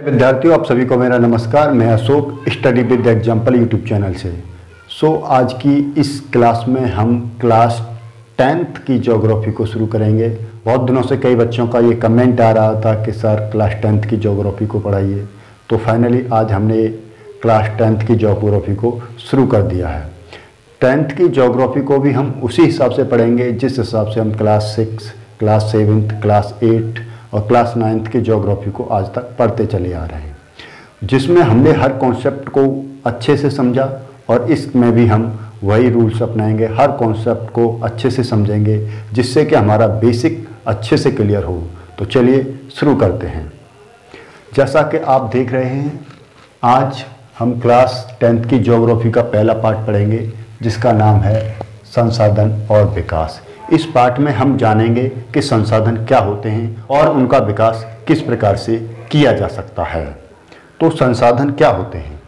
विद्यार्थियों, आप सभी को मेरा नमस्कार। मैं Ashok, study with example YouTube channel से। आज की इस क्लास में हम क्लास 10th की ज्योग्राफी को शुरू करेंगे। बहुत दिनों से कई बच्चों का ये कमेंट आ रहा था कि सर क्लास 10th की ज्योग्राफी को पढ़ाइए, तो फाइनली आज हमने क्लास 10th की ज्योग्राफी को शुरू कर दिया है। 10th की ज्योग्राफी को भी हम उसी हिसाब से पढ़ेंगे जिस हिसाब से हम क्लास 6, क्लास 7, क्लास 8 और क्लास 9th की ज्योग्राफी को आज तक पढ़ते चले आ रहे हैं, जिसमें हमने हर कॉन्सेप्ट को अच्छे से समझा और इसमें भी हम वही रूल्स अपनाएंगे। हर कॉन्सेप्ट को अच्छे से समझेंगे जिससे कि हमारा बेसिक अच्छे से क्लियर हो। तो चलिए शुरू करते हैं। जैसा कि आप देख रहे हैं, आज हम क्लास 10th की ज्योग्राफी का पहला पार्ट पढ़ेंगे जिसका नाम है संसाधन और विकास। इस पार्ट में हम जानेंगे कि संसाधन क्या होते हैं और उनका विकास किस प्रकार से किया जा सकता है। तो संसाधन क्या होते हैं?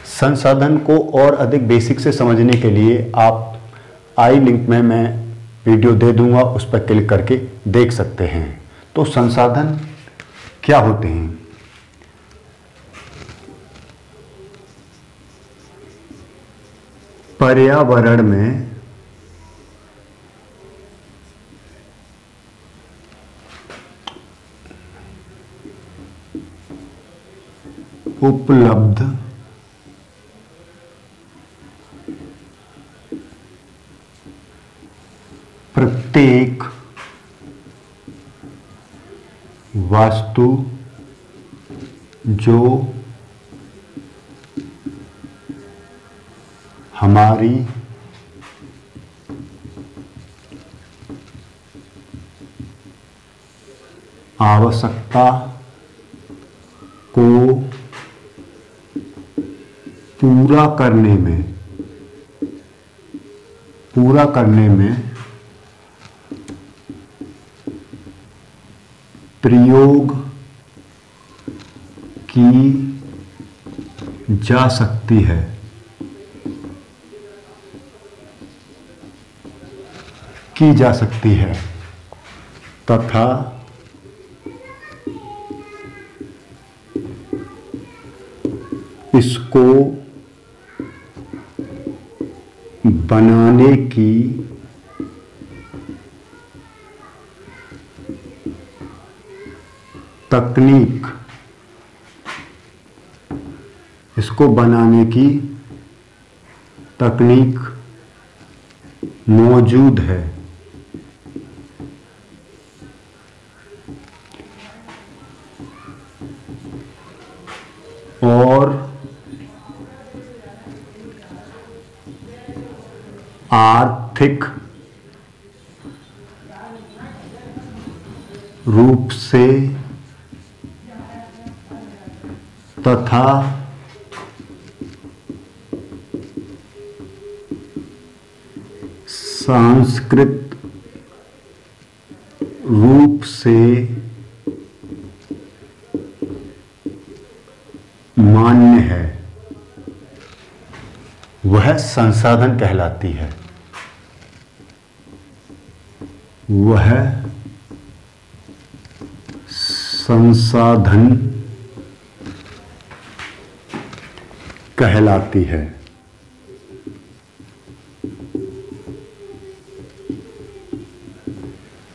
संसाधन को और अधिक बेसिक से समझने के लिए आप आई लिंक में मैं वीडियो दे दूंगा, उस पर क्लिक करके देख सकते हैं। तो संसाधन क्या होते हैं? पर्यावरण में उपलब्ध प्रत्येक वस्तु जो हमारी आवश्यकता को पूरा करने में प्रयोग की जा सकती है, तथा इसको बनाने की तकनीक मौजूद है। और आर्थिक रूप से तथा सांस्कृतिक रूप से मान्य है, वह संसाधन कहलाती है। वह संसाधन कहलाती है।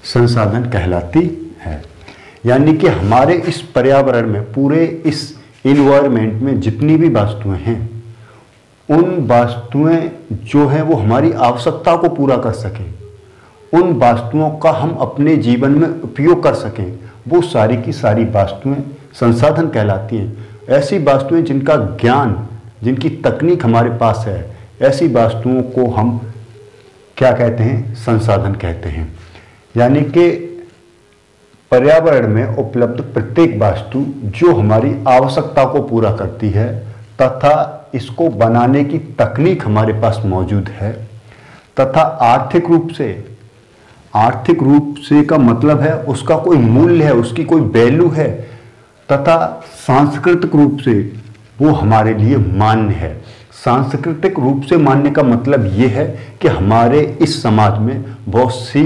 संसाधन कहलाती है, यानी कि हमारे इस पर्यावरण में, पूरे इस इन्वायरमेंट में जितनी भी वस्तुएं हैं, उन वस्तुएं जो हैं वो हमारी आवश्यकता को पूरा कर सकें, उन वस्तुओं का हम अपने जीवन में उपयोग कर सकें, वो सारी की सारी वस्तुएं संसाधन कहलाती हैं। ऐसी वस्तुएं जिनका ज्ञान, जिनकी तकनीक हमारे पास है, ऐसी वस्तुओं को हम क्या कहते हैं? संसाधन कहते हैं। यानी कि पर्यावरण में उपलब्ध प्रत्येक वस्तु जो हमारी आवश्यकता को पूरा करती है तथा इसको बनाने की तकनीक हमारे पास मौजूद है, तथा आर्थिक रूप से का मतलब है उसका कोई मूल्य है, उसकी कोई वैल्यू है, तथा सांस्कृतिक रूप से वो हमारे लिए मान्य है। सांस्कृतिक रूप से मान्य का मतलब ये है कि हमारे इस समाज में बहुत सी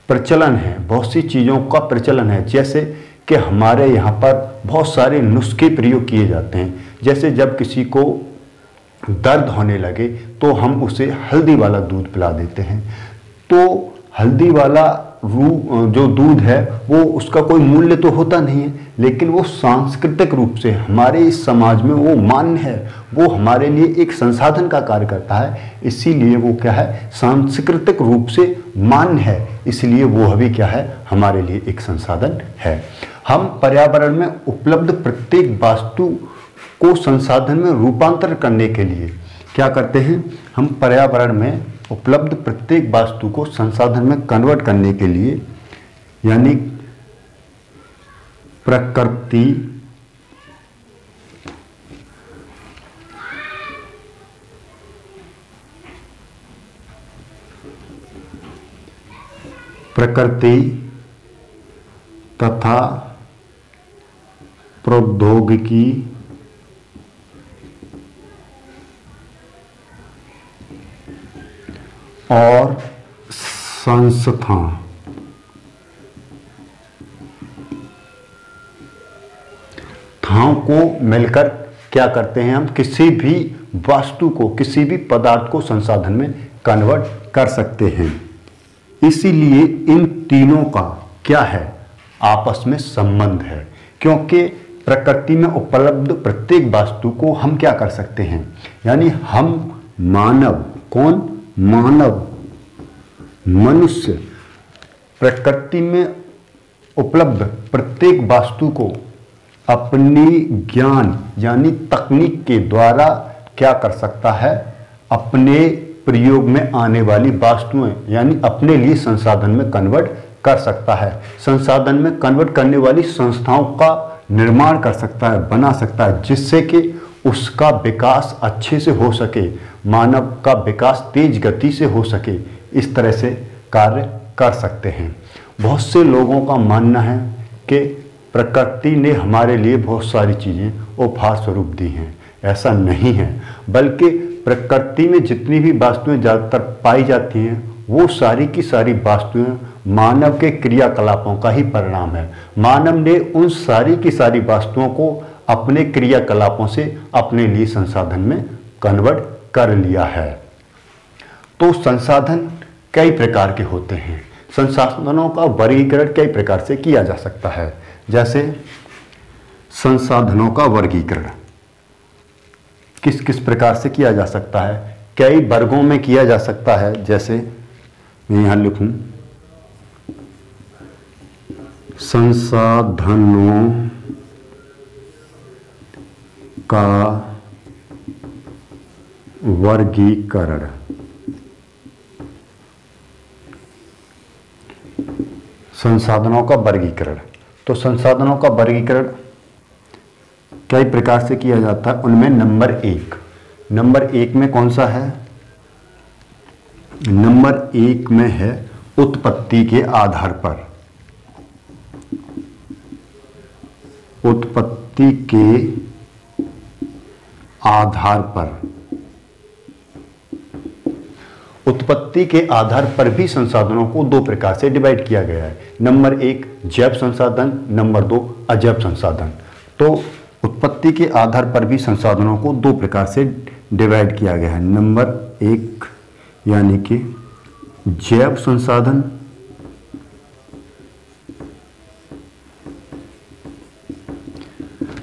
प्रचलन है, बहुत सी चीज़ों का प्रचलन है। जैसे कि हमारे यहाँ पर बहुत सारे नुस्खे प्रयोग किए जाते हैं। जैसे जब किसी को दर्द होने लगे तो हम उसे हल्दी वाला दूध पिला देते हैं। तो हल्दी वाला जो दूध है वो उसका कोई मूल्य तो होता नहीं है, लेकिन वो सांस्कृतिक रूप से हमारे इस समाज में वो मान्य है, वो हमारे लिए एक संसाधन का कार्य करता है। इसीलिए वो क्या है, सांस्कृतिक रूप से मान्य है, इसलिए वो अभी क्या है, हमारे लिए एक संसाधन है। हम पर्यावरण में उपलब्ध प्रत्येक वस्तु को संसाधन में रूपांतर करने के लिए क्या करते हैं, हम पर्यावरण में उपलब्ध प्रत्येक वस्तु को संसाधन में कन्वर्ट करने के लिए, यानी प्रकृति तथा प्रौद्योगिकी और संस्थाओं को मिलकर क्या करते हैं, हम किसी भी वस्तु को, किसी भी पदार्थ को संसाधन में कन्वर्ट कर सकते हैं। इसीलिए इन तीनों का क्या है, आपस में संबंध है। क्योंकि प्रकृति में उपलब्ध प्रत्येक वस्तु को हम क्या कर सकते हैं, यानी हम मानव, कौन, मानव, मनुष्य प्रकृति में उपलब्ध प्रत्येक वस्तु को अपनी ज्ञान यानी तकनीक के द्वारा क्या कर सकता है, अपने प्रयोग में आने वाली वस्तुएं यानी अपने लिए संसाधन में कन्वर्ट कर सकता है। संसाधन में कन्वर्ट करने वाली संस्थाओं का निर्माण कर सकता है, बना सकता है, जिससे कि उसका विकास अच्छे से हो सके, मानव का विकास तेज गति से हो सके। इस तरह से कार्य कर सकते हैं। बहुत से लोगों का मानना है कि प्रकृति ने हमारे लिए बहुत सारी चीज़ें उपहार स्वरूप दी हैं। ऐसा नहीं है, बल्कि प्रकृति में जितनी भी वस्तुएं ज़्यादातर पाई जाती हैं वो सारी की सारी वस्तुएं मानव के क्रियाकलापों का ही परिणाम है। मानव ने उन सारी की सारी वस्तुओं को अपने क्रियाकलापों से अपने लिए संसाधन में कन्वर्ट कर लिया है। तो संसाधन कई प्रकार के होते हैं। संसाधनों का वर्गीकरण कई प्रकार से किया जा सकता है। जैसे संसाधनों का वर्गीकरण किस किस प्रकार से किया जा सकता है, कई वर्गों में किया जा सकता है। जैसे मैं यहां लिखूं, संसाधनों का वर्गीकरण। संसाधनों का वर्गीकरण, तो संसाधनों का वर्गीकरण कई प्रकार से किया जाता है। उनमें नंबर एक में कौन सा है, नंबर एक में है उत्पत्ति के आधार पर। उत्पत्ति के आधार पर, उत्पत्ति के आधार पर भी संसाधनों को दो प्रकार से डिवाइड किया गया है। नंबर एक जैव संसाधन, नंबर दो अजैव संसाधन। तो उत्पत्ति के आधार पर भी संसाधनों को दो प्रकार से डिवाइड किया गया है। नंबर एक यानी कि जैव संसाधन,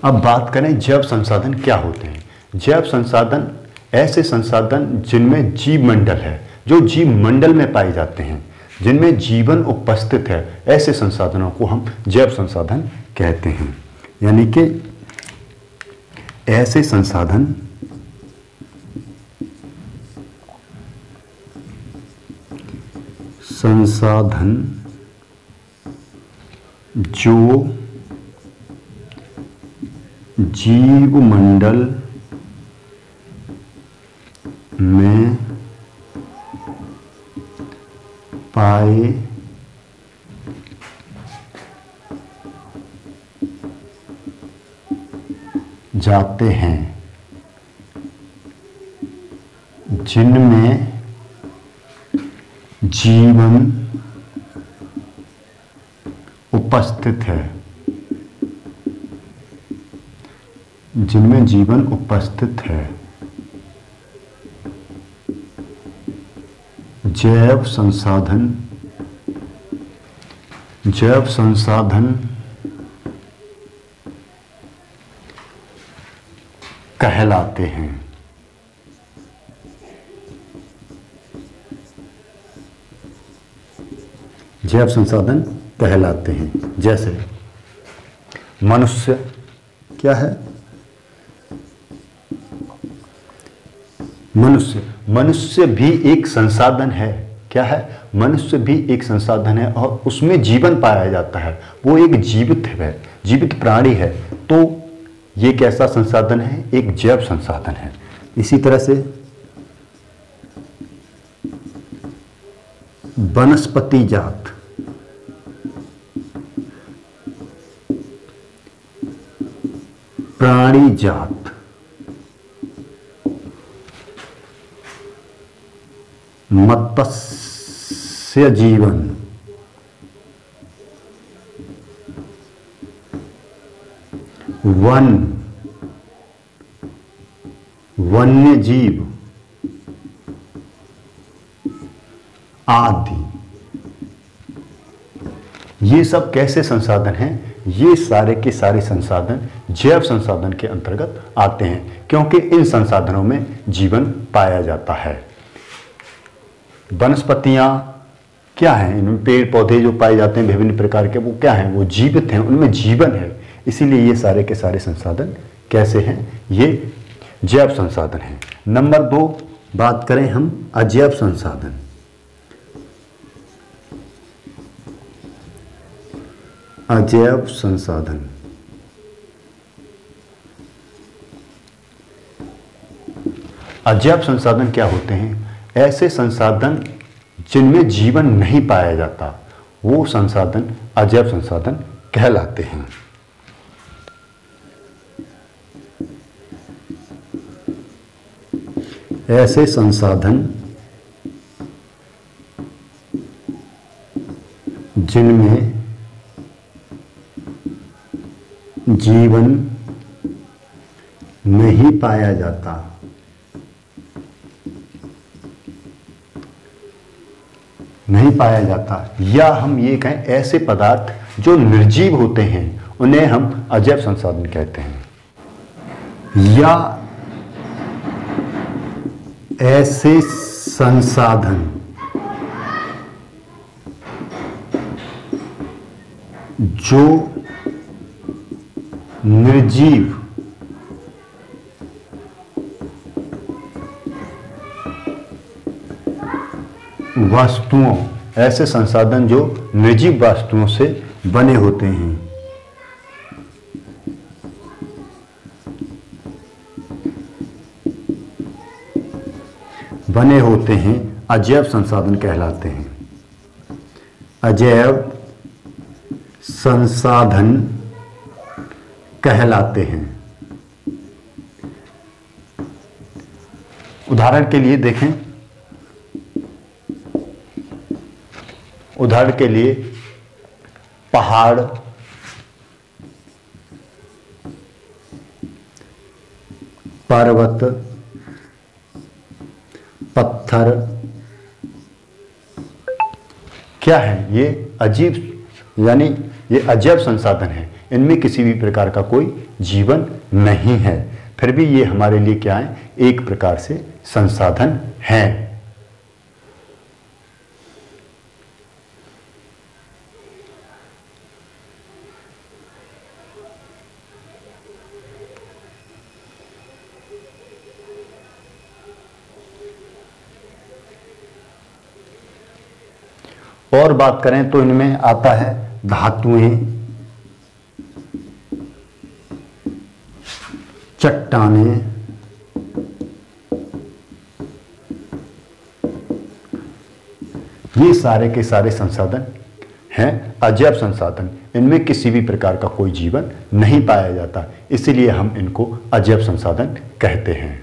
अब बात करें जैव संसाधन क्या होते हैं। जैव संसाधन ऐसे संसाधन जिनमें जीव मंडल है, जो जीव मंडल में पाए जाते हैं, जिनमें जीवन उपस्थित है, ऐसे संसाधनों को हम जैव संसाधन कहते हैं। यानी कि ऐसे संसाधन जो जीव मंडल में पाए जाते हैं। जिनमें जीवन उपस्थित है, जिनमें जीवन उपस्थित है। जैव संसाधन कहलाते हैं। जैव संसाधन कहलाते हैं। जैसे मनुष्य क्या है? मनुष्य भी एक संसाधन है। क्या है? मनुष्य भी एक संसाधन है और उसमें जीवन पाया जाता है। वो एक जीवित प्राणी है। तो ये कैसा संसाधन है? एक जैव संसाधन है। इसी तरह से वनस्पति जात, प्राणी जात, मत्स्य जीवन, वन्य जीव आदि, ये सब कैसे संसाधन हैं? ये सारे के सारे संसाधन जैव संसाधन के अंतर्गत आते हैं, क्योंकि इन संसाधनों में जीवन पाया जाता है। वनस्पतियां क्या हैं? इनमें पेड़ पौधे जो पाए जाते हैं विभिन्न प्रकार के, वो क्या हैं? वो जीवित हैं, उनमें जीवन है। इसीलिए ये सारे के सारे संसाधन कैसे हैं? ये जैव संसाधन हैं। नंबर 2 बात करें हम अजैव संसाधन। अजैव संसाधन अजैव संसाधन क्या होते हैं? ऐसे संसाधन जिनमें जीवन नहीं पाया जाता, वो संसाधन अजैव संसाधन कहलाते हैं। ऐसे संसाधन जिनमें जीवन नहीं पाया जाता, या हम ये कहें ऐसे पदार्थ जो निर्जीव होते हैं उन्हें हम अजैव संसाधन कहते हैं। या ऐसे संसाधन जो निर्जीव वस्तुओं, ऐसे संसाधन जो निर्जीव वस्तुओं से बने होते हैं, अजैव संसाधन कहलाते हैं। अजैव संसाधन कहलाते हैं। उदाहरण के लिए देखें, पहाड़, पर्वत, पत्थर क्या है? ये अजैव संसाधन है। इनमें किसी भी प्रकार का कोई जीवन नहीं है, फिर भी ये हमारे लिए क्या है? एक प्रकार से संसाधन हैं। और बात करें तो इनमें आता है धातुएं, चट्टानें, ये सारे के सारे संसाधन हैं अजैव संसाधन। इनमें किसी भी प्रकार का कोई जीवन नहीं पाया जाता, इसीलिए हम इनको अजैव संसाधन कहते हैं।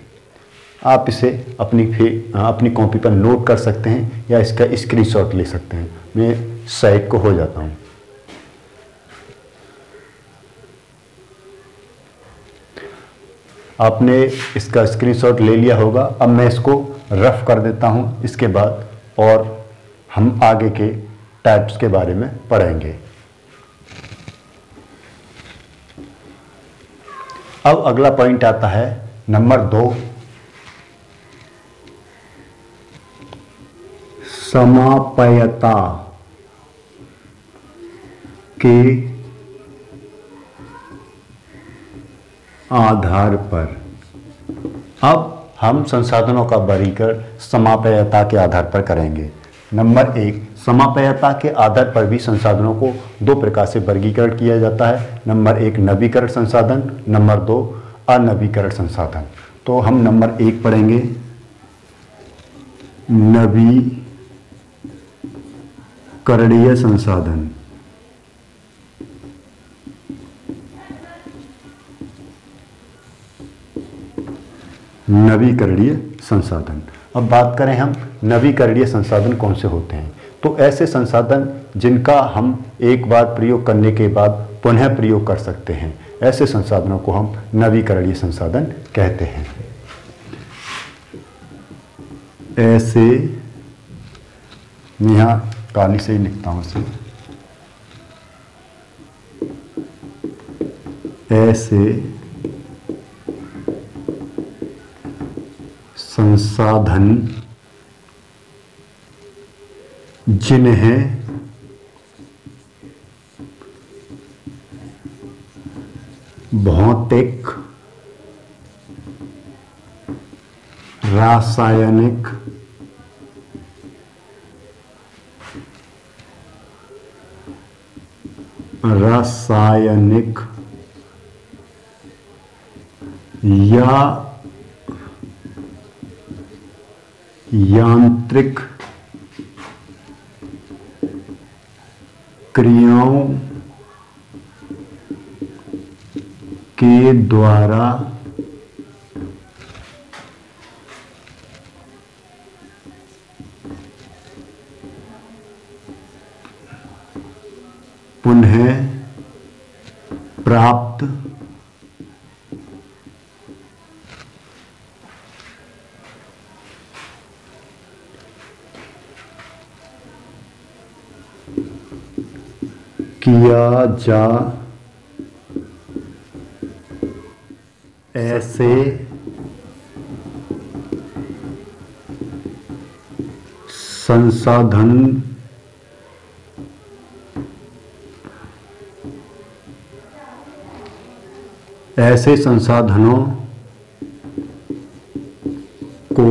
आप इसे अपनी कॉपी पर नोट कर सकते हैं या इसका स्क्रीनशॉट ले सकते हैं। मैं साइट को हो जाता हूँ। आपने इसका स्क्रीनशॉट ले लिया होगा। अब मैं इसको रफ कर देता हूँ इसके बाद, और हम आगे के टाइप्स के बारे में पढ़ेंगे। अब अगला पॉइंट आता है नंबर 2, समाप्यता के आधार पर। अब हम संसाधनों का वर्गीकरण समाप्यता के आधार पर करेंगे। नंबर 1, समाप्यता के आधार पर भी संसाधनों को 2 प्रकार से वर्गीकरण किया जाता है। नंबर 1 नवीकरण संसाधन, नंबर 2 अनवीकरण संसाधन। तो हम नंबर 1 पढ़ेंगे, नवीकरणीय संसाधन। नवीकरणीय संसाधन। अब बात करें हम नवीकरणीय संसाधन कौन से होते हैं, तो ऐसे संसाधन जिनका हम एक बार प्रयोग करने के बाद पुनः प्रयोग कर सकते हैं, ऐसे संसाधनों को हम नवीकरणीय संसाधन कहते हैं। ऐसे, मैं यहाँ काली से ही लिखता हूँ इसे, ऐसे संसाधन जिन्हें भौतिक, रासायनिक, या यांत्रिक क्रियाओं के द्वारा पुनः प्राप्त किया जा ऐसे संसाधन ऐसे संसाधनों को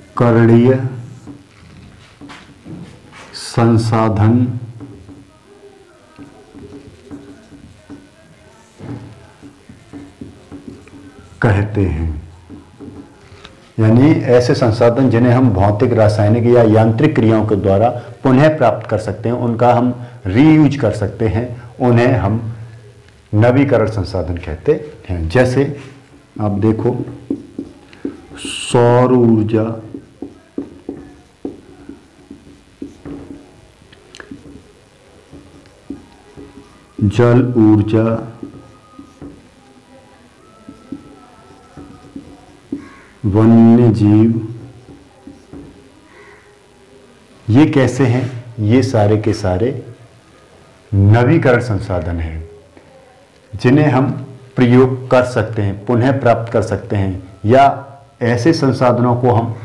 नवीकरणीय संसाधन कहते हैं। यानी ऐसे संसाधन जिन्हें हम भौतिक, रासायनिक या यांत्रिक क्रियाओं के द्वारा पुनः प्राप्त कर सकते हैं, उनका हम रीयूज कर सकते हैं, उन्हें हम नवीकरण संसाधन कहते हैं। जैसे आप देखो, सौर ऊर्जा, जल ऊर्जा, वन्य जीव, ये कैसे हैं? ये सारे के सारे नवीकरण संसाधन हैं जिन्हें हम प्रयोग कर सकते हैं, पुनः प्राप्त कर सकते हैं, या ऐसे संसाधनों को हम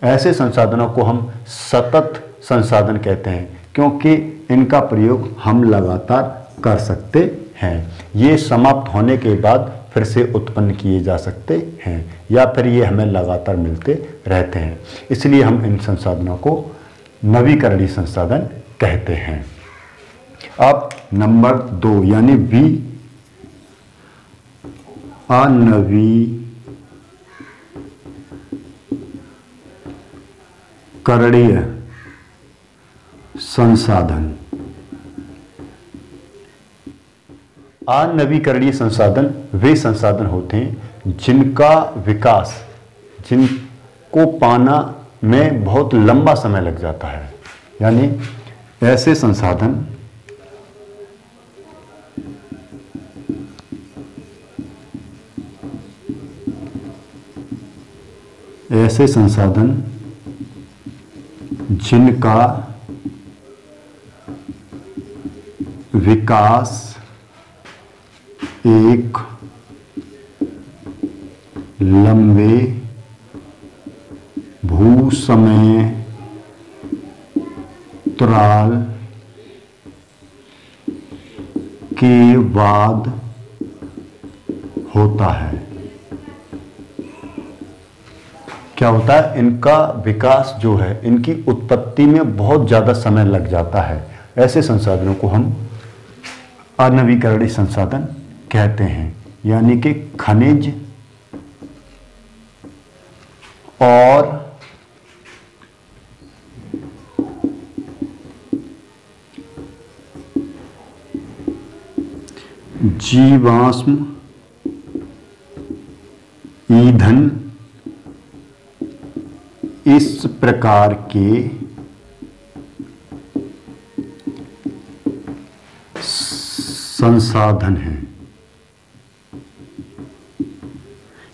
ऐसे संसाधनों को हम सतत संसाधन कहते हैं, क्योंकि इनका प्रयोग हम लगातार कर सकते हैं। ये समाप्त होने के बाद फिर से उत्पन्न किए जा सकते हैं, या फिर ये हमें लगातार मिलते रहते हैं। इसलिए हम इन संसाधनों को नवीकरणीय संसाधन कहते हैं। अब नंबर 2 यानी बी, नवीकरणीय संसाधन। अनवीकरणीय संसाधन वे संसाधन होते हैं जिनका विकास, जिनको पाना में बहुत लंबा समय लग जाता है। यानी ऐसे संसाधन जिनका विकास एक लंबे भूसमय अंतराल के बाद होता है। क्या होता है, इनका विकास जो है, इनकी उत्पत्ति में बहुत ज़्यादा समय लग जाता है। ऐसे संसाधनों को हम अनवीकरणीय संसाधन कहते हैं। यानी कि खनिज और जीवाश्म ईंधन इस प्रकार के संसाधन हैं।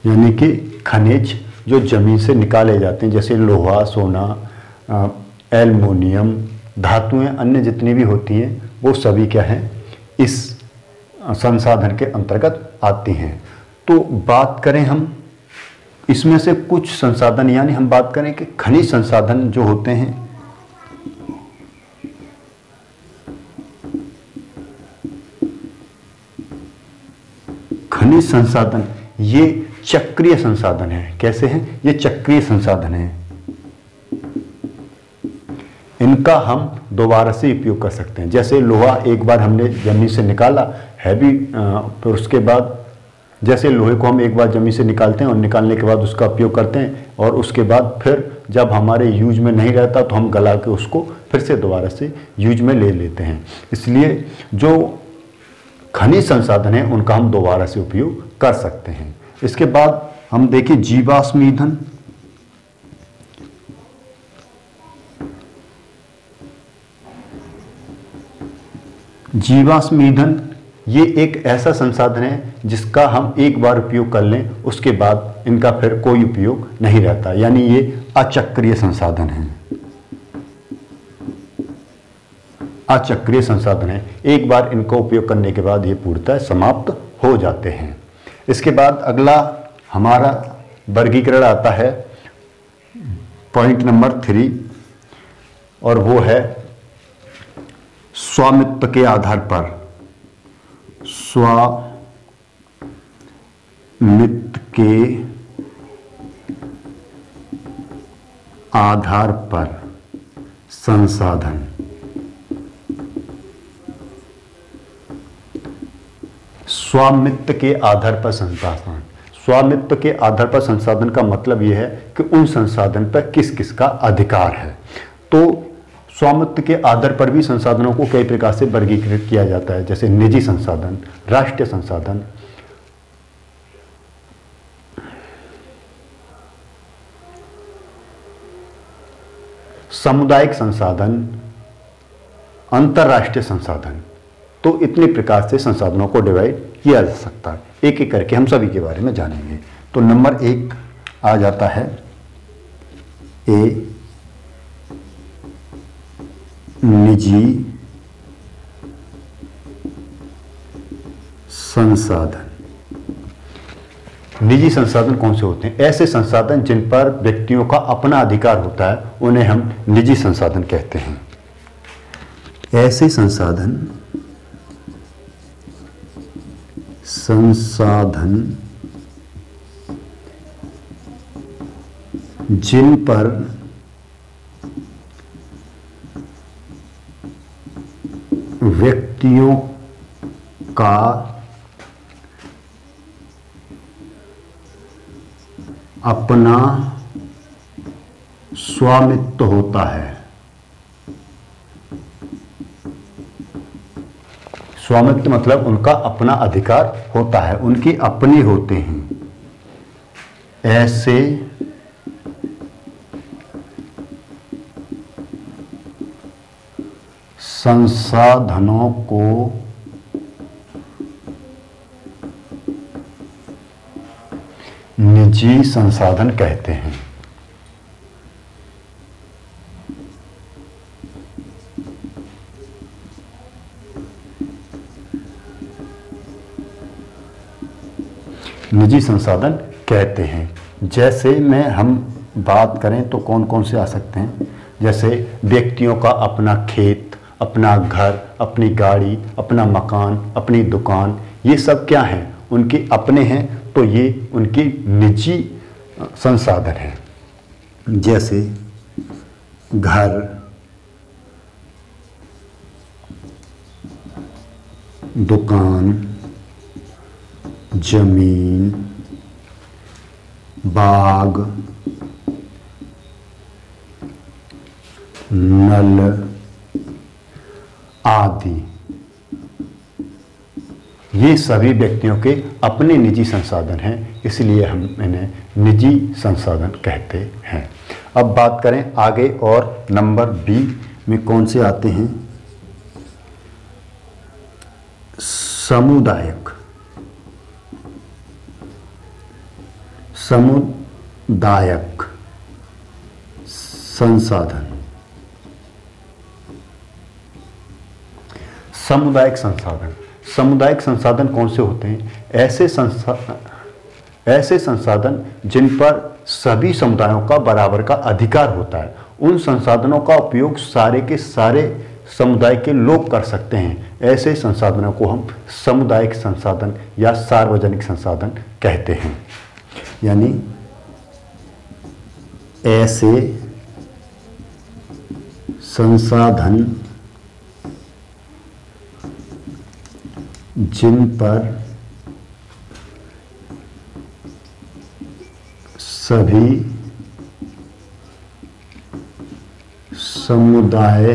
यानी कि खनिज जो जमीन से निकाले जाते हैं, जैसे लोहा, सोना, एल्युमिनियम, धातुएं, अन्य जितनी भी होती हैं, वो सभी क्या हैं, इस संसाधन के अंतर्गत आती हैं। तो बात करें हम इसमें से कुछ संसाधन, यानी हम बात करें कि खनिज संसाधन जो होते हैं, खनिज संसाधन ये चक्रीय संसाधन है। कैसे हैं? ये चक्रीय संसाधन है। इनका हम दोबारा से उपयोग कर सकते हैं। जैसे लोहा एक बार हमने जमीन से निकाला है भी, फिर उसके बाद जैसे लोहे को हम एक बार जमीन से निकालते हैं और निकालने के बाद उसका उपयोग करते हैं, और उसके बाद फिर जब हमारे यूज में नहीं रहता तो हम गला के उसको फिर से दोबारा से यूज में ले लेते हैं। इसलिए जो खनिज संसाधन है उनका हम दोबारा से उपयोग कर सकते हैं। इसके बाद हम देखें जीवाश्म ईंधन। जीवाश्म ईंधन ये एक ऐसा संसाधन है जिसका हम एक बार उपयोग कर लें, उसके बाद इनका फिर कोई उपयोग नहीं रहता। यानी ये अचक्रीय संसाधन है। अचक्रीय संसाधन है, एक बार इनका उपयोग करने के बाद ये पूर्णतः समाप्त हो जाते हैं। इसके बाद अगला हमारा वर्गीकरण आता है पॉइंट नंबर 3, और वो है स्वामित्व के आधार पर। स्वामित्व के आधार पर संसाधन। स्वामित्व के आधार पर संसाधन। स्वामित्व के आधार पर संसाधन का मतलब यह है कि उन संसाधन पर किस किस का अधिकार है। तो स्वामित्व के आधार पर भी संसाधनों को कई प्रकार से वर्गीकृत किया जाता है, जैसे निजी संसाधन, राष्ट्रीय संसाधन, सामुदायिक संसाधन, अंतर्राष्ट्रीय संसाधन। तो इतने प्रकार से संसाधनों को डिवाइड किया जा सकता है। एक एक करके हम सभी के बारे में जानेंगे। तो नंबर 1 आ जाता है ए, निजी संसाधन। निजी संसाधन कौन से होते हैं? ऐसे संसाधन जिन पर व्यक्तियों का अपना अधिकार होता है, उन्हें हम निजी संसाधन कहते हैं। ऐसे संसाधन जिन पर व्यक्तियों का अपना स्वामित्व होता है। स्वामित्व मतलब उनका अपना अधिकार होता है, उनकी अपनी होते हैं। ऐसे संसाधनों को निजी संसाधन कहते हैं। निजी संसाधन कहते हैं। जैसे में हम बात करें तो कौन कौन से आ सकते हैं, जैसे व्यक्तियों का अपना खेत, अपना घर, अपनी गाड़ी, अपना मकान, अपनी दुकान, ये सब क्या हैं, उनके अपने हैं, तो ये उनकी निजी संसाधन हैं। जैसे घर, दुकान, जमीन, बाग, नल आदि, ये सभी व्यक्तियों के अपने निजी संसाधन हैं, इसलिए हम इन्हें निजी संसाधन कहते हैं। अब बात करें आगे, और नंबर बी में कौन से आते हैं, सामुदायिक संसाधन। सामुदायिक संसाधन कौन से होते हैं, ऐसे संसाधन जिन पर सभी समुदायों का बराबर का अधिकार होता है। उन संसाधनों का उपयोग सारे के सारे समुदाय के लोग कर सकते हैं। ऐसे संसाधनों को हम सामुदायिक संसाधन या सार्वजनिक संसाधन कहते हैं। यानी ऐसे संसाधन जिन पर सभी समुदाय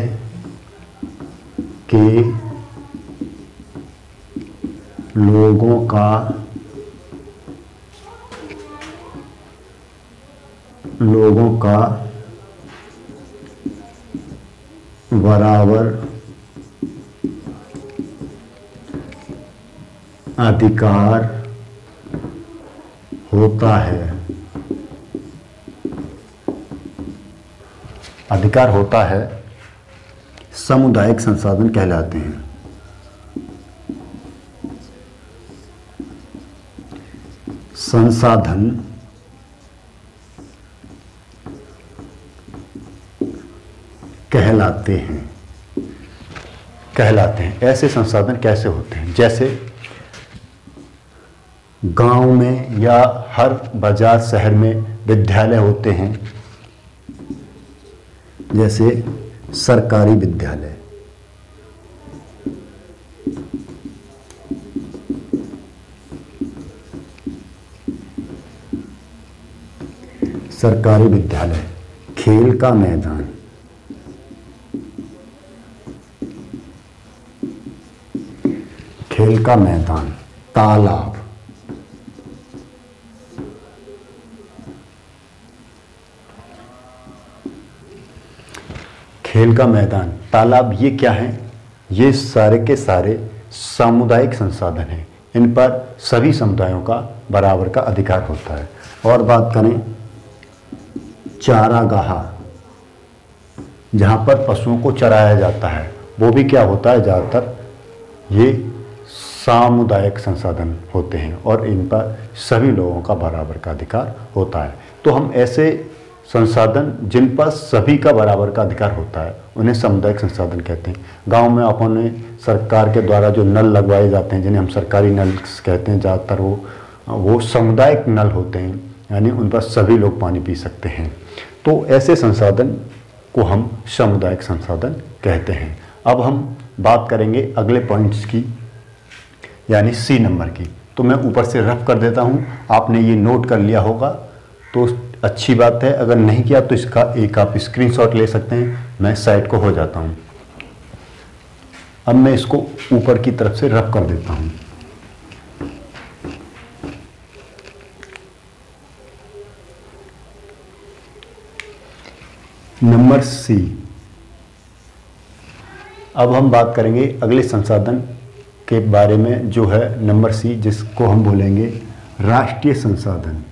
के लोगों का बराबर अधिकार होता है। सामुदायिक संसाधन कहलाते हैं। संसाधन कहलाते हैं। ऐसे संसाधन कैसे होते हैं, जैसे गांव में या हर बाजार शहर में विद्यालय होते हैं, जैसे सरकारी विद्यालय, खेल का मैदान, तालाब, खेल का मैदान, तालाब, ये क्या है, ये सारे के सारे सामुदायिक संसाधन हैं। इन पर सभी समुदायों का बराबर का अधिकार होता है। और बात करें चारागाह, जहाँ पर पशुओं को चराया जाता है, वो भी क्या होता है, ज़्यादातर ये सामुदायिक संसाधन होते हैं और इन पर सभी लोगों का बराबर का अधिकार होता है। तो हम ऐसे संसाधन जिन पर सभी का बराबर का अधिकार होता है उन्हें सामुदायिक संसाधन कहते हैं। गांव में अपने सरकार के द्वारा जो नल लगवाए जाते हैं, जिन्हें हम सरकारी नल कहते हैं, ज़्यादातर वो सामुदायिक नल होते हैं, यानी उन पर सभी लोग पानी पी सकते हैं। तो ऐसे संसाधन को हम सामुदायिक संसाधन कहते हैं। अब हम बात करेंगे अगले पॉइंट्स की, यानी सी नंबर की। तो मैं ऊपर से रफ कर देता हूँ, आपने ये नोट कर लिया होगा। तो अच्छी बात है। अगर नहीं किया तो इसका एक आप स्क्रीनशॉट ले सकते हैं। मैं साइट को हो जाता हूं। अब मैं इसको ऊपर की तरफ से रब कर देता हूं। Number C. अब हम बात करेंगे अगले संसाधन के बारे में, जो है नंबर सी, जिसको हम बोलेंगे राष्ट्रीय संसाधन।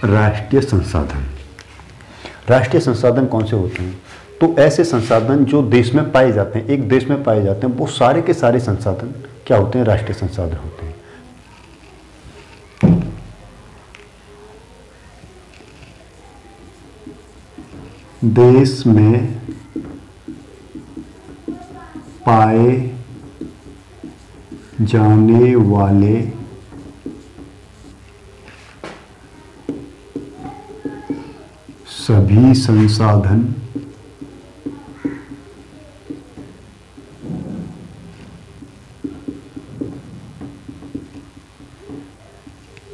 राष्ट्रीय संसाधन। राष्ट्रीय संसाधन कौन से होते हैं? तो ऐसे संसाधन जो देश में पाए जाते हैं, एक देश में पाए जाते हैं, वो सारे के सारे संसाधन क्या होते हैं? राष्ट्रीय संसाधन होते हैं। देश में पाए जाने वाले सभी संसाधन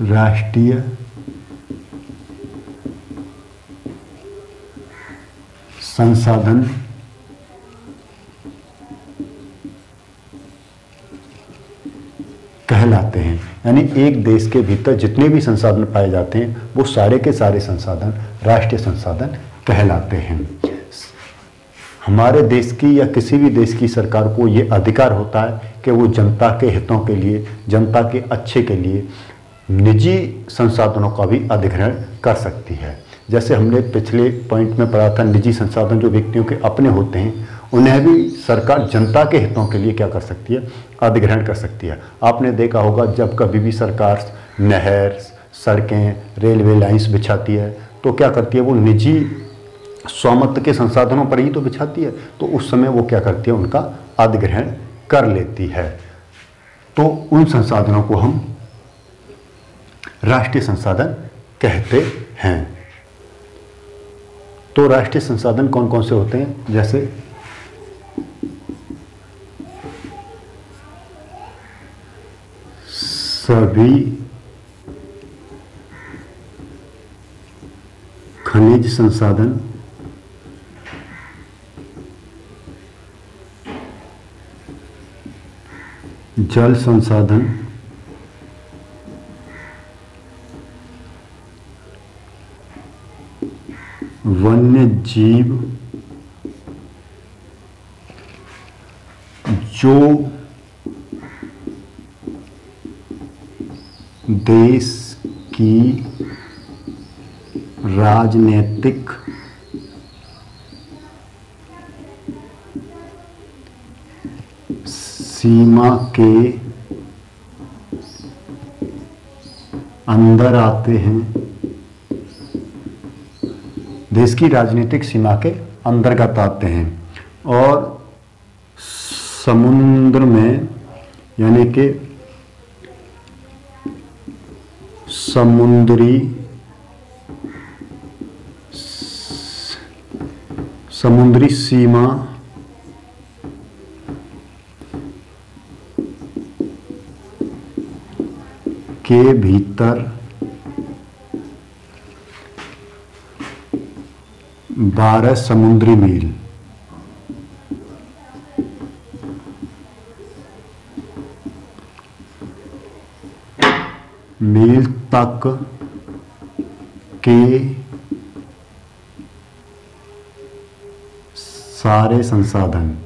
राष्ट्रीय संसाधन कहलाते हैं। यानी एक देश के भीतर जितने भी संसाधन पाए जाते हैं वो सारे के सारे संसाधन राष्ट्रीय संसाधन कहलाते हैं। हमारे देश की या किसी भी देश की सरकार को ये अधिकार होता है कि वो जनता के हितों के लिए, जनता के अच्छे के लिए निजी संसाधनों का भी अधिग्रहण कर सकती है। जैसे हमने पिछले पॉइंट में पढ़ा था, निजी संसाधन जो व्यक्तियों के अपने होते हैं उन्हें भी सरकार जनता के हितों के लिए क्या कर सकती है? अधिग्रहण कर सकती है। आपने देखा होगा जब कभी भी सरकार नहर, सड़कें, रेलवे लाइंस बिछाती है तो क्या करती है? वो निजी स्वामित्व के संसाधनों पर ही तो बिछाती है। तो उस समय वो क्या करती है? उनका अधिग्रहण कर लेती है। तो उन संसाधनों को हम राष्ट्रीय संसाधन कहते हैं। तो राष्ट्रीय संसाधन कौन कौन से होते हैं? जैसे सभी खनिज संसाधन, जल संसाधन, वन्य जीव, जो देश की राजनीतिक सीमा के अंदर आते हैं, देश की राजनीतिक सीमा के अंतर्गत आते हैं, और समुद्र में यानी कि समुद्री सीमा के भीतर 12 समुद्री मील तक के सारे संसाधन,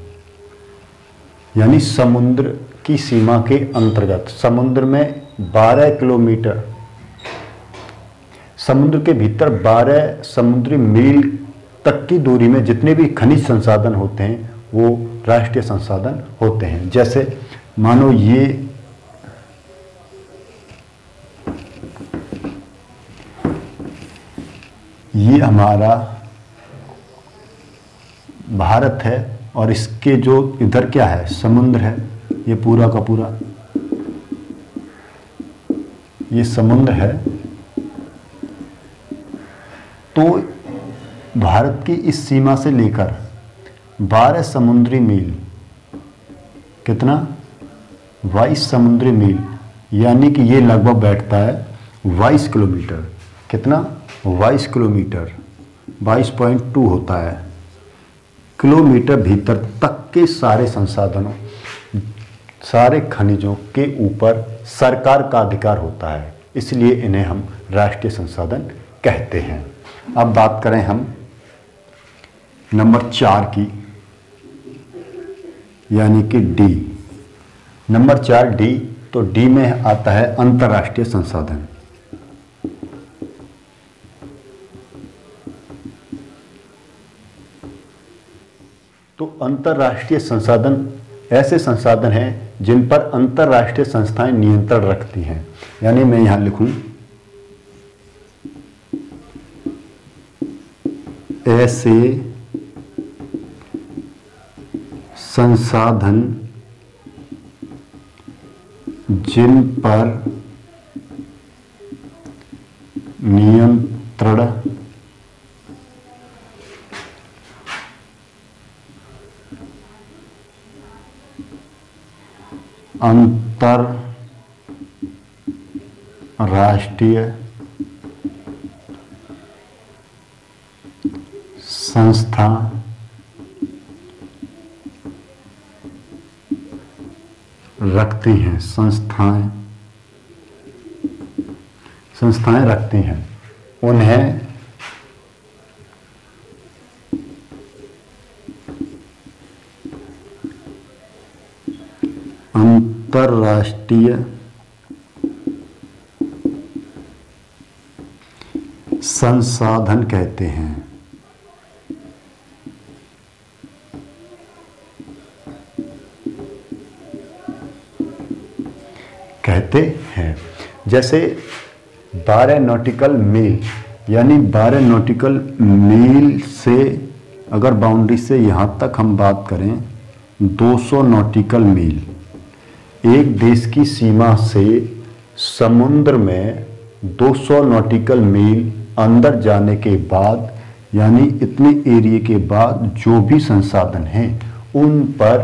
यानी समुद्र की सीमा के अंतर्गत, समुद्र में 12 किलोमीटर, समुद्र के भीतर 12 समुद्री मील तक की दूरी में जितने भी खनिज संसाधन होते हैं वो राष्ट्रीय संसाधन होते हैं। जैसे मानो ये हमारा भारत है और इसके जो इधर क्या है? समुद्र है। ये पूरा का पूरा ये समुद्र है। तो भारत की इस सीमा से लेकर 12 समुद्री मील कितना 22 समुद्री मील, यानी कि ये लगभग बैठता है 22 किलोमीटर। कितना 22 किलोमीटर, 22.2 होता है किलोमीटर भीतर तक के सारे संसाधनों, सारे खनिजों के ऊपर सरकार का अधिकार होता है, इसलिए इन्हें हम राष्ट्रीय संसाधन कहते हैं। अब बात करें हम नंबर 4 की, यानी कि डी। नंबर 4 डी, तो डी में आता है अंतर्राष्ट्रीय संसाधन। तो अंतर्राष्ट्रीय संसाधन ऐसे संसाधन हैं जिन पर अंतर्राष्ट्रीय संस्थाएं नियंत्रण रखती हैं। यानी मैं यहां लिखूं ऐसे संसाधन जिन पर नियंत्रण अंतरराष्ट्रीय संस्था रखती हैं, संस्थाएं रखती हैं, उन्हें अंतर्राष्ट्रीय संसाधन कहते हैं। जैसे 12 नॉटिकल मील, यानी 12 नॉटिकल मील से अगर बाउंड्री से यहाँ तक हम बात करें 200 नॉटिकल मील, एक देश की सीमा से समुद्र में 200 नॉटिकल मील अंदर जाने के बाद, यानी इतने एरिया के बाद जो भी संसाधन हैं उन पर,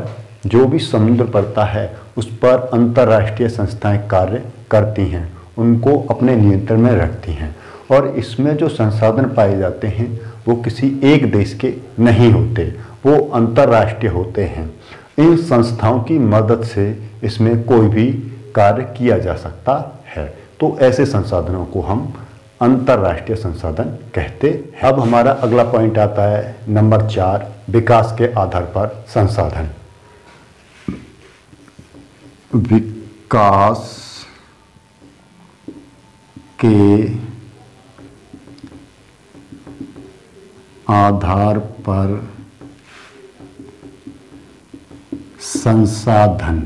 जो भी समुद्र पड़ता है उस पर अंतर्राष्ट्रीय संस्थाएं कार्य करती हैं, उनको अपने नियंत्रण में रखती हैं। और इसमें जो संसाधन पाए जाते हैं वो किसी एक देश के नहीं होते, वो अंतर्राष्ट्रीय होते हैं। इन संस्थाओं की मदद से इसमें कोई भी कार्य किया जा सकता है। तो ऐसे संसाधनों को हम अंतर्राष्ट्रीय संसाधन कहते हैं। अब हमारा अगला पॉइंट आता है नंबर 4, विकास के आधार पर संसाधन। विकास के आधार पर संसाधन,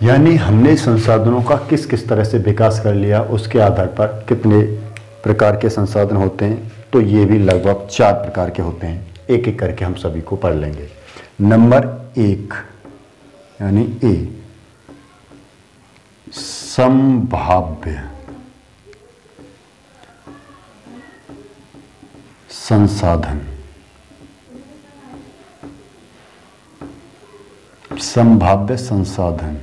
यानी हमने संसाधनों का किस किस तरह से विकास कर लिया, उसके आधार पर कितने प्रकार के संसाधन होते हैं। तो ये भी लगभग 4 प्रकार के होते हैं, एक एक करके हम सभी को पढ़ लेंगे। नंबर 1 यानी ए, संभाव्य संसाधन। संभाव्य संसाधन,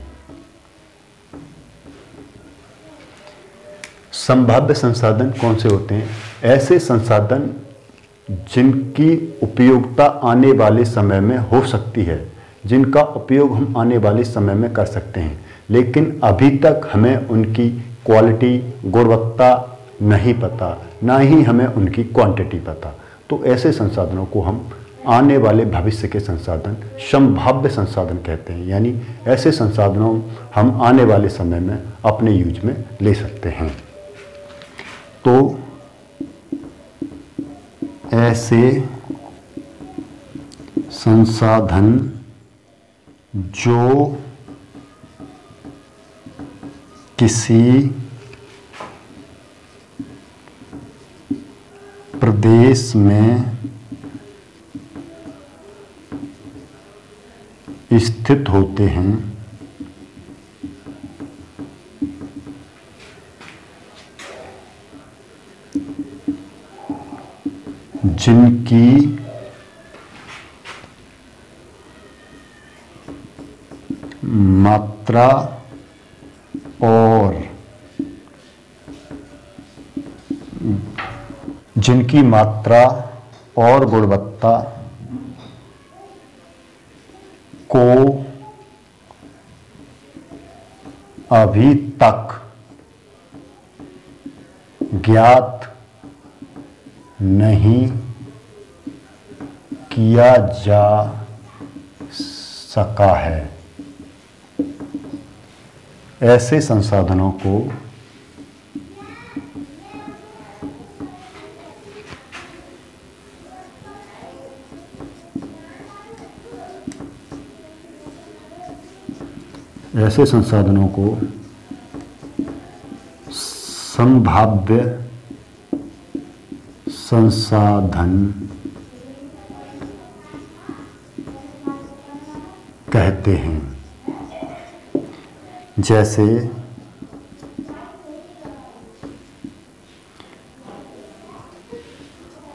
संभाव्य संसाधन कौन से होते हैं? ऐसे संसाधन जिनकी उपयोगिता आने वाले समय में हो सकती है, जिनका उपयोग हम आने वाले समय में कर सकते हैं, लेकिन अभी तक हमें उनकी क्वालिटी, गुणवत्ता नहीं पता, ना ही हमें उनकी क्वांटिटी पता। तो ऐसे संसाधनों को हम आने वाले भविष्य के संसाधन, संभाव्य संसाधन कहते हैं। यानी ऐसे संसाधनों हम आने वाले समय में अपने यूज में ले सकते हैं। तो ऐसे संसाधन जो किसी प्रदेश में स्थित होते हैं, जिनकी मात्रा और जिनकी मात्रा और गुणवत्ता को अभी तक ज्ञात नहीं किया जा सका है, ऐसे संसाधनों को संभाव्य संसाधन कहते हैं। जैसे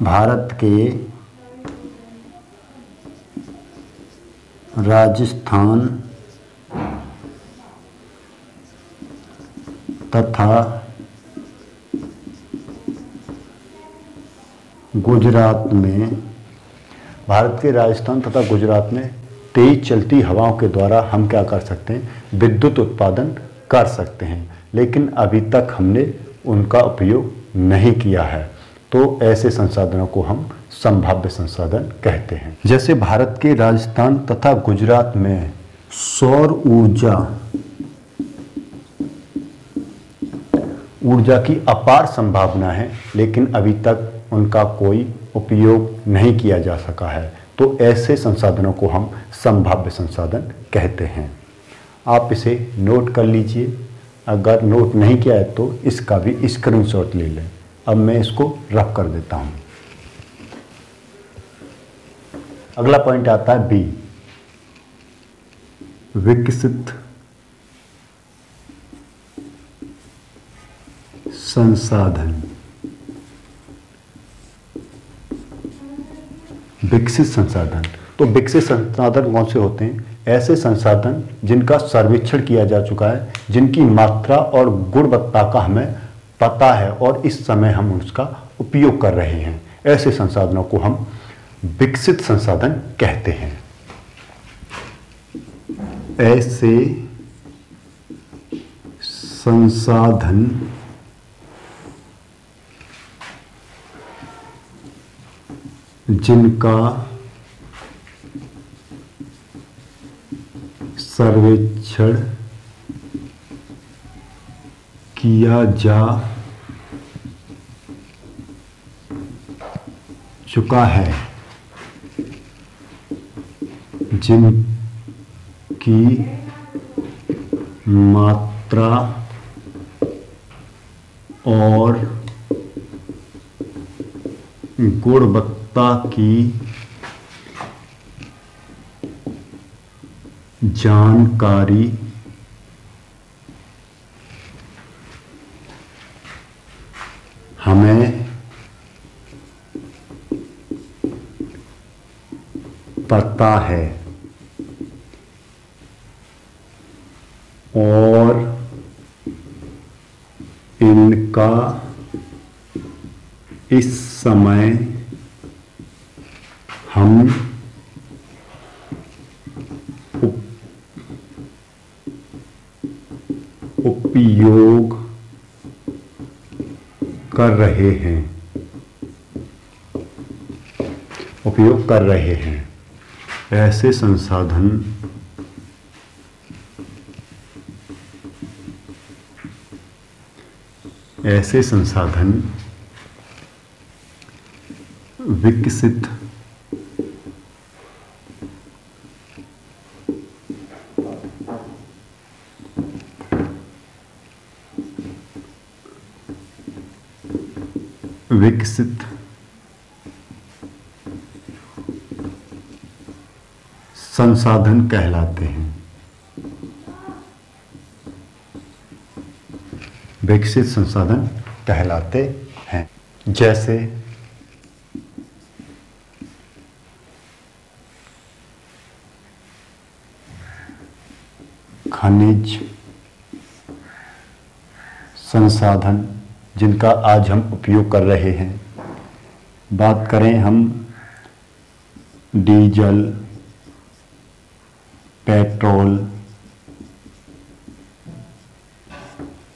भारत के राजस्थान तथा गुजरात में तेज चलती हवाओं के द्वारा हम क्या कर सकते हैं, विद्युत उत्पादन कर सकते हैं, लेकिन अभी तक हमने उनका उपयोग नहीं किया है। तो ऐसे संसाधनों को हम संभाव्य संसाधन कहते हैं। जैसे भारत के राजस्थान तथा गुजरात में सौर ऊर्जा की अपार संभावना है, लेकिन अभी तक उनका कोई उपयोग नहीं किया जा सका है। तो ऐसे संसाधनों को हम संभाव्य संसाधन कहते हैं। आप इसे नोट कर लीजिए, अगर नोट नहीं किया है तो इसका भी स्क्रीनशॉट ले लें। अब मैं इसको रफ कर देता हूं। अगला पॉइंट आता है बी, विकसित संसाधन। विकसित संसाधन, तो विकसित संसाधन कौन से होते हैं? ऐसे संसाधन जिनका सर्वेक्षण किया जा चुका है, जिनकी मात्रा और गुणवत्ता का हमें पता है और इस समय हम उसका उपयोग कर रहे हैं। ऐसे संसाधनों को हम विकसित संसाधन कहते हैं। ऐसे संसाधन जिनका सर्वेक्षण किया जा चुका है, जिनकी मात्रा और गुणवत्ता की जानकारी हमें पता है और इनका इस समय हम उपयोग कर रहे हैं। ऐसे संसाधन विकसित संसाधन कहलाते हैं। विकसित संसाधन कहलाते हैं। जैसे खनिज संसाधन जिनका आज हम उपयोग कर रहे हैं। बात करें हम डीजल, पेट्रोल,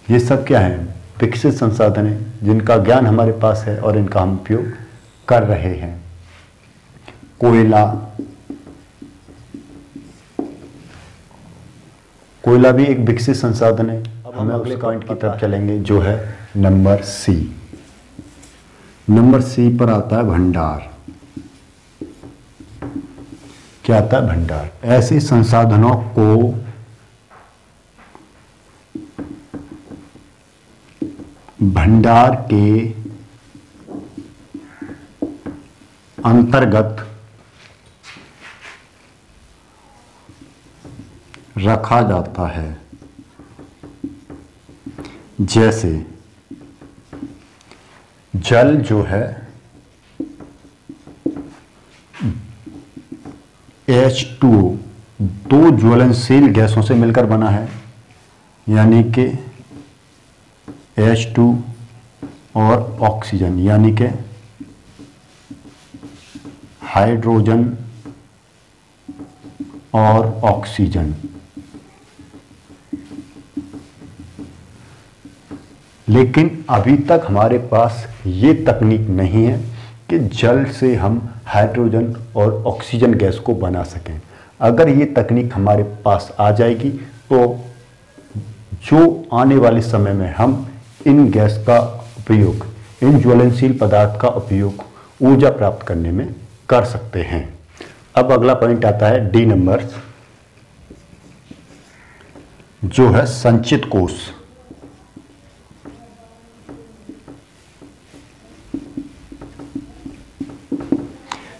ये सब क्या है? विकसित संसाधन है जिनका ज्ञान हमारे पास है और इनका हम उपयोग कर रहे हैं। कोयला भी एक विकसित संसाधन है। अब हम अगले पॉइंट की तरफ चलेंगे जो है नंबर सी। नंबर सी पर आता है भंडार। क्या आता है? भंडार। ऐसे संसाधनों को भंडार के अंतर्गत रखा जाता है। जैसे जल जो है H2O, दो ज्वलनशील गैसों से मिलकर बना है, यानी कि H2 और ऑक्सीजन, यानी कि हाइड्रोजन और ऑक्सीजन। लेकिन अभी तक हमारे पास ये तकनीक नहीं है कि जल से हम हाइड्रोजन और ऑक्सीजन गैस को बना सकें। अगर ये तकनीक हमारे पास आ जाएगी तो जो आने वाले समय में हम इन गैस का उपयोग, इन ज्वलनशील पदार्थ का उपयोग ऊर्जा प्राप्त करने में कर सकते हैं। अब अगला पॉइंट आता है डी नंबर, जो है संचित कोष।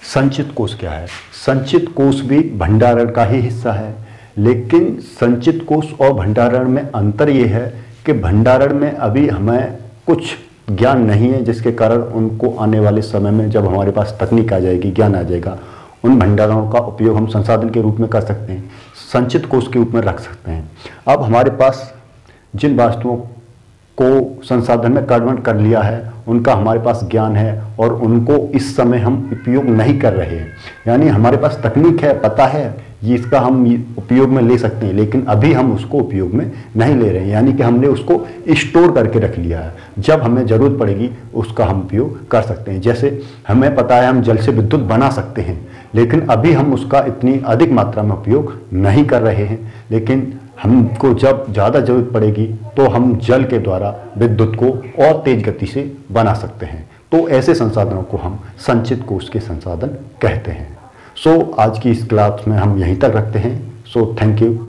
संचित कोष क्या है? संचित कोष भी भंडारण का ही हिस्सा है, लेकिन संचित कोष और भंडारण में अंतर यह है कि भंडारण में अभी हमें कुछ ज्ञान नहीं है, जिसके कारण उनको आने वाले समय में जब हमारे पास तकनीक आ जाएगी, ज्ञान आ जाएगा, उन भंडारणों का उपयोग हम संसाधन के रूप में कर सकते हैं, संचित कोष के रूप में रख सकते हैं। अब हमारे पास जिन वस्तुओं को संसाधन में कन्वर्ट कर लिया है उनका हमारे पास ज्ञान है और उनको इस समय हम उपयोग नहीं कर रहे हैं, यानी हमारे पास तकनीक है, पता है ये इसका हम उपयोग में ले सकते हैं, लेकिन अभी हम उसको उपयोग में नहीं ले रहे हैं, यानी कि हमने उसको स्टोर करके रख लिया है। जब हमें ज़रूरत पड़ेगी उसका हम उपयोग कर सकते हैं। जैसे हमें पता है हम जल से विद्युत बना सकते हैं, लेकिन अभी हम उसका इतनी अधिक मात्रा में उपयोग नहीं कर रहे हैं, लेकिन हमको जब ज़्यादा ज़रूरत पड़ेगी तो हम जल के द्वारा विद्युत को और तेज गति से बना सकते हैं। तो ऐसे संसाधनों को हम संचित कोष के संसाधन कहते हैं। सो आज की इस क्लास में हम यहीं तक रखते हैं। So thank you.